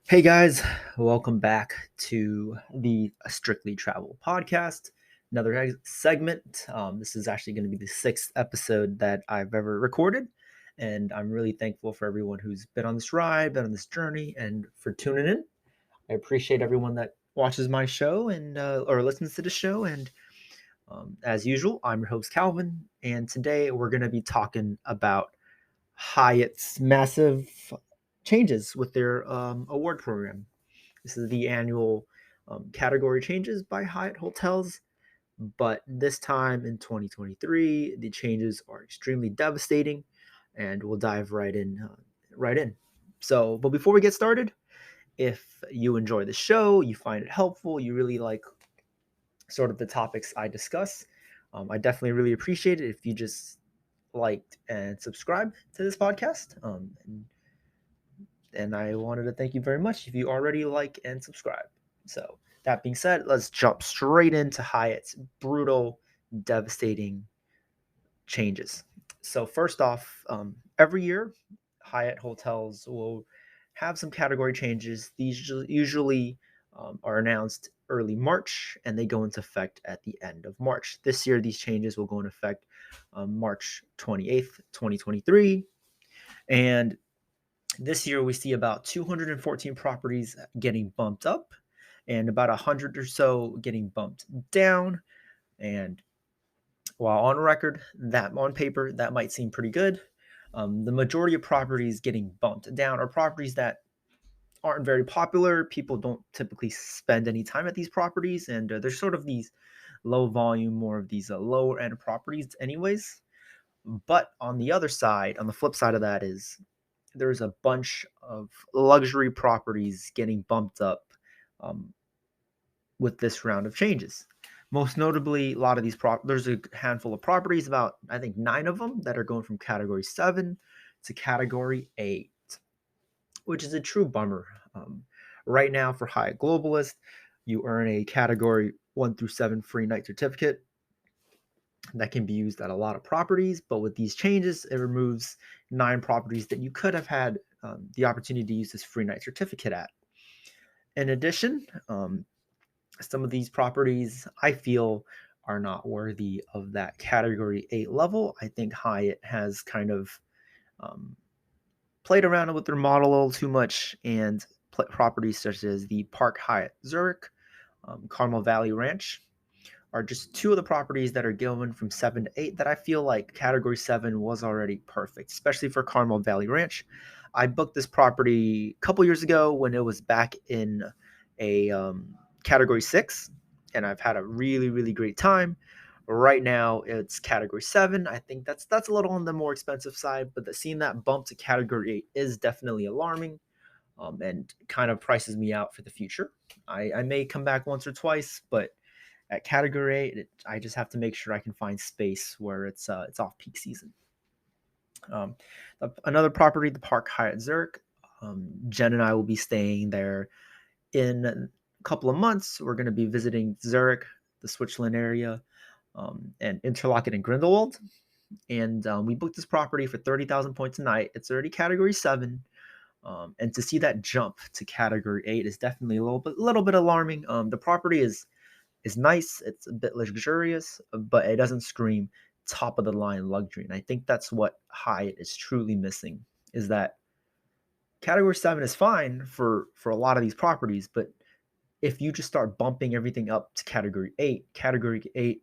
Hey guys, welcome back to the Strictly Travel podcast. Another segment. This is actually going to be the sixth episode that I've ever recorded, and I'm really thankful for everyone who's been on this ride, been on this journey, and for tuning in. I appreciate everyone that watches my show and or listens to the show. And as usual, I'm your host Calvin, and today we're going to be talking about Hyatt's massive changes with their award program. This is the annual category changes by Hyatt Hotels, but this time in 2023, the changes are extremely devastating, and we'll dive right in. Right in. So, but before we get started, if you enjoy the show, you find it helpful, you really like sort of the topics I discuss, I definitely really appreciate it if you just liked and subscribe to this podcast. And I wanted to thank you very much if you already like and subscribe. So, that being said, let's jump straight into Hyatt's brutal, devastating changes. So, first off, every year, Hyatt hotels will have some category changes. These usually are announced early March and they go into effect at the end of March. This year, these changes will go into effect March 28th, 2023. And this year, we see about 214 properties getting bumped up and about 100 or so getting bumped down. And while on record, that on paper, that might seem pretty good. The majority of properties getting bumped down are properties that aren't very popular. People don't typically spend any time at these properties, and there's sort of these low volume, more of these lower end properties, anyways. But on the other side, on the flip side of that, is there's a bunch of luxury properties getting bumped up um, with this round of changes. Most notably, a lot of these there's a handful of properties, about I think 9 of them, that are going from category 7 to category 8, which is a true bummer. Right now, for Hyatt Globalist, you earn a category 1 through 7 free night certificate that can be used at a lot of properties, but with these changes, it removes 9 properties that you could have had the opportunity to use this free night certificate at. In addition, some of these properties I feel are not worthy of that category 8 level. I think Hyatt has kind of um, played around with their model a little too much, and properties such as the Park Hyatt Zurich, Carmel Valley Ranch are just two of the properties that are going from 7 to 8 that I feel like category 7 was already perfect, especially for Carmel Valley Ranch. I booked this property a couple years ago when it was back in a category 6, and I've had a really, really great time. Right now, it's category 7. I think that's a little on the more expensive side, but seeing that bump to category 8 is definitely alarming, and kind of prices me out for the future. I may come back once or twice, but at category 8, I just have to make sure I can find space where it's off peak season. Um, Another property, the Park Hyatt Zurich. Jen and I will be staying there in a couple of months. We're going to be visiting Zurich, the Switzerland area, and Interlaken and Grindelwald. And we booked this property for 30,000 points a night. It's already category 7. And to see that jump to category 8 is definitely a little bit alarming. The property is nice. It's a bit luxurious, but it doesn't scream top of the line luxury. And I think that's what Hyatt is truly missing, is that category 7 is fine for a lot of these properties, but if you just start bumping everything up to category 8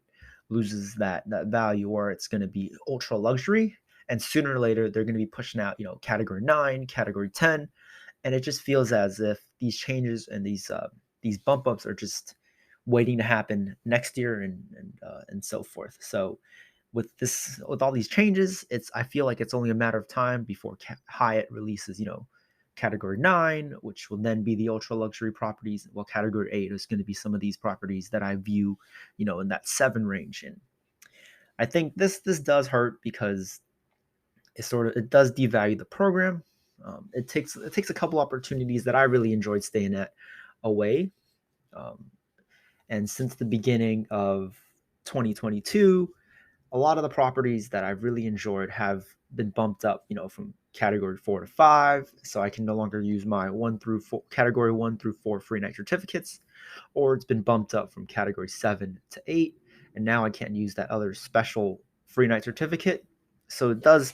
loses that value where it's going to be ultra luxury, and sooner or later they're going to be pushing out, category 9, category 10, and it just feels as if these changes and these bump ups are just waiting to happen next year, and so forth. So with all these changes, I feel like it's only a matter of time before Hyatt releases, category 9, which will then be the ultra luxury properties. Well, category 8 is going to be some of these properties that I view, in that 7 range. And I think this does hurt because it does devalue the program. It takes a couple opportunities that I really enjoyed staying at away. Um, and since the beginning of 2022, a lot of the properties that I've really enjoyed have been bumped up, from category 4 to 5, so I can no longer use my 1 through 4 category 1 through 4 free night certificates, or it's been bumped up from category 7 to 8, and now I can't use that other special free night certificate. So it does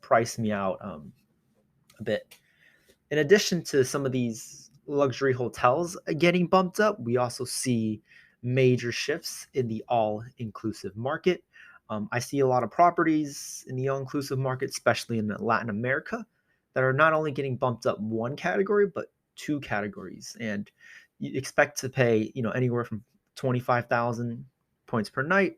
price me out a bit. In addition to some of these luxury hotels getting bumped up, we also see major shifts in the all inclusive market. I see a lot of properties in the all inclusive market, especially in Latin America, that are not only getting bumped up one category, but two categories. And you expect to pay, anywhere from 25,000 points per night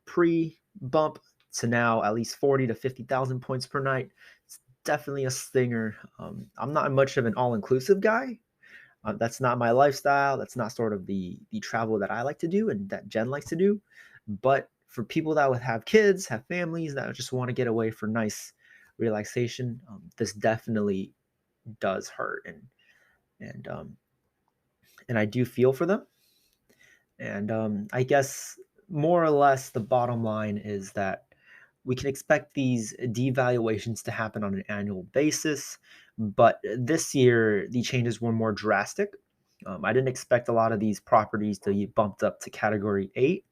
pre bump to now at least 40 to 50,000 points per night. It's definitely a stinger. I'm not much of an all inclusive guy. That's not my lifestyle. That's not sort of the travel that I like to do and that Jen likes to do. But for people that would have kids, have families that just want to get away for nice relaxation, this definitely does hurt, and um, and I do feel for them. And I guess more or less the bottom line is that we can expect these devaluations to happen on an annual basis, but this year the changes were more drastic. I didn't expect a lot of these properties to be bumped up to category 8,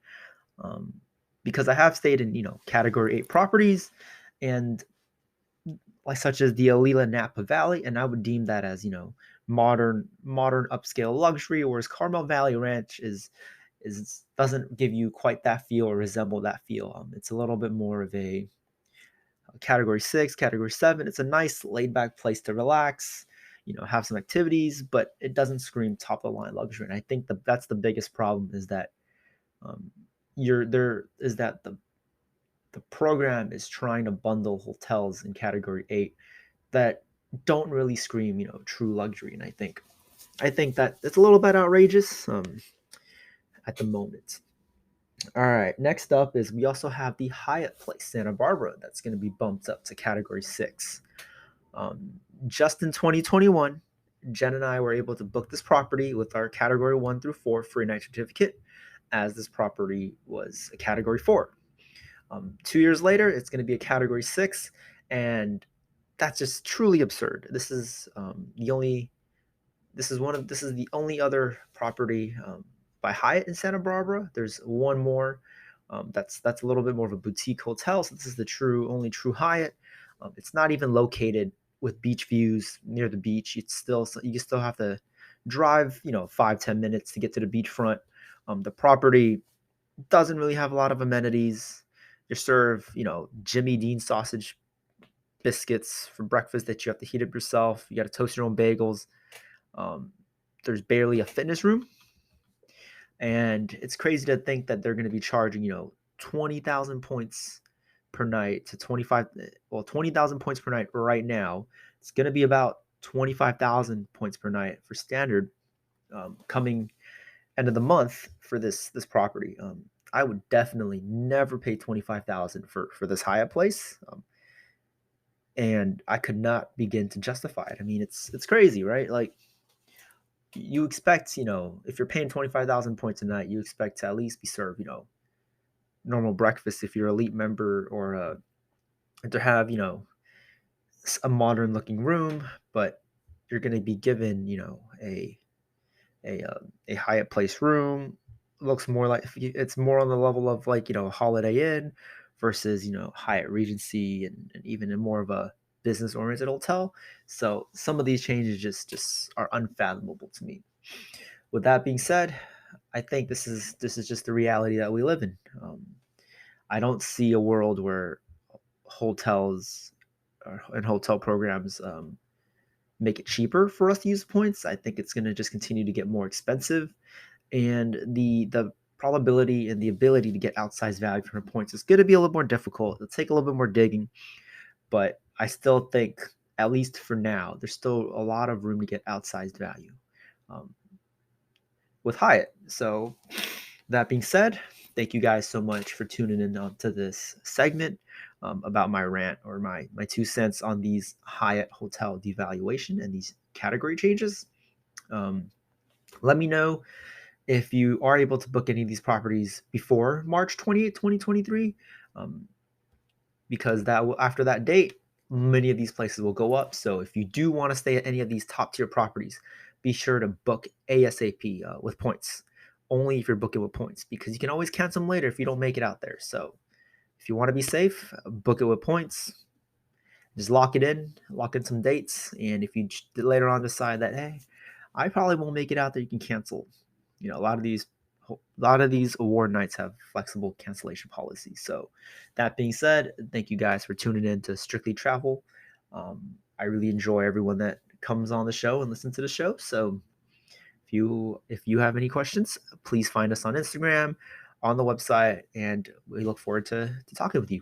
um, because I have stayed in category 8 properties, and like such as the Alila Napa Valley, and I would deem that as modern upscale luxury, whereas Carmel Valley Ranch is doesn't give you quite that feel or resemble that feel. It's a little bit more of a category 6, category 7. It's a nice laid back place to relax, have some activities, but it doesn't scream top of the line luxury. And I think that's the biggest problem is that you're there is that the program is trying to bundle hotels in category 8 that don't really scream, true luxury. And I think that it's a little bit outrageous at the moment. All right, next up is we also have the Hyatt Place Santa Barbara that's going to be bumped up to category 6. Um, just in 2021, Jen and I were able to book this property with our category 1 through 4 free night certificate, as this property was a category 4. 2 years later, it's going to be a category 6, and that's just truly absurd. This is the only other property by Hyatt in Santa Barbara. There's one more that's a little bit more of a boutique hotel. So this is the only true Hyatt. It's not even located with beach views near the beach. You still have to drive 5-10 minutes to get to the beachfront. The property doesn't really have a lot of amenities. You serve Jimmy Dean sausage biscuits for breakfast that you have to heat up yourself. You got to toast your own bagels. Um, there's barely a fitness room, and it's crazy to think that they're going to be charging 20,000 points per night to 20,000 points per night right now. It's going to be about 25,000 points per night for standard coming end of the month for this property. I would definitely never pay 25,000 for this Hyatt place. And I could not begin to justify it. I mean, it's crazy, right? Like, you expect, if you're paying 25,000 points a night, you expect to at least be served, normal breakfast if you're an elite member, or to have, a modern looking room, but you're going to be given, a Hyatt Place room. Looks more like it's more on the level of like, Holiday Inn versus, Hyatt Regency, and even in more of a business oriented hotel. So some of these changes just are unfathomable to me. With that being said, I think this is just the reality that we live in. I don't see a world where hotels and hotel programs make it cheaper for us to use points. I think it's going to just continue to get more expensive, and the probability and the ability to get outsized value from points is going to be a little more difficult. It'll take a little bit more digging, but I still think, at least for now, there's still a lot of room to get outsized value with Hyatt. So that being said, thank you guys so much for tuning in to this segment about my rant, or my 2 cents on these Hyatt hotel devaluation and these category changes. Let me know if you are able to book any of these properties before March 28th, 2023, because after that date, many of these places will go up. So if you do want to stay at any of these top tier properties, be sure to book ASAP with points. Only if you're booking with points, because you can always cancel them later if you don't make it out there. So if you want to be safe, book it with points. Just lock in some dates, and if you later on decide that, hey, I probably won't make it out there, you can cancel. You know, a lot of these award nights have flexible cancellation policies. So that being said, thank you guys for tuning in to Strictly Travel. I really enjoy everyone that comes on the show and listen to the show. So if you have any questions, please find us on Instagram, on the website, and we look forward to talking with you.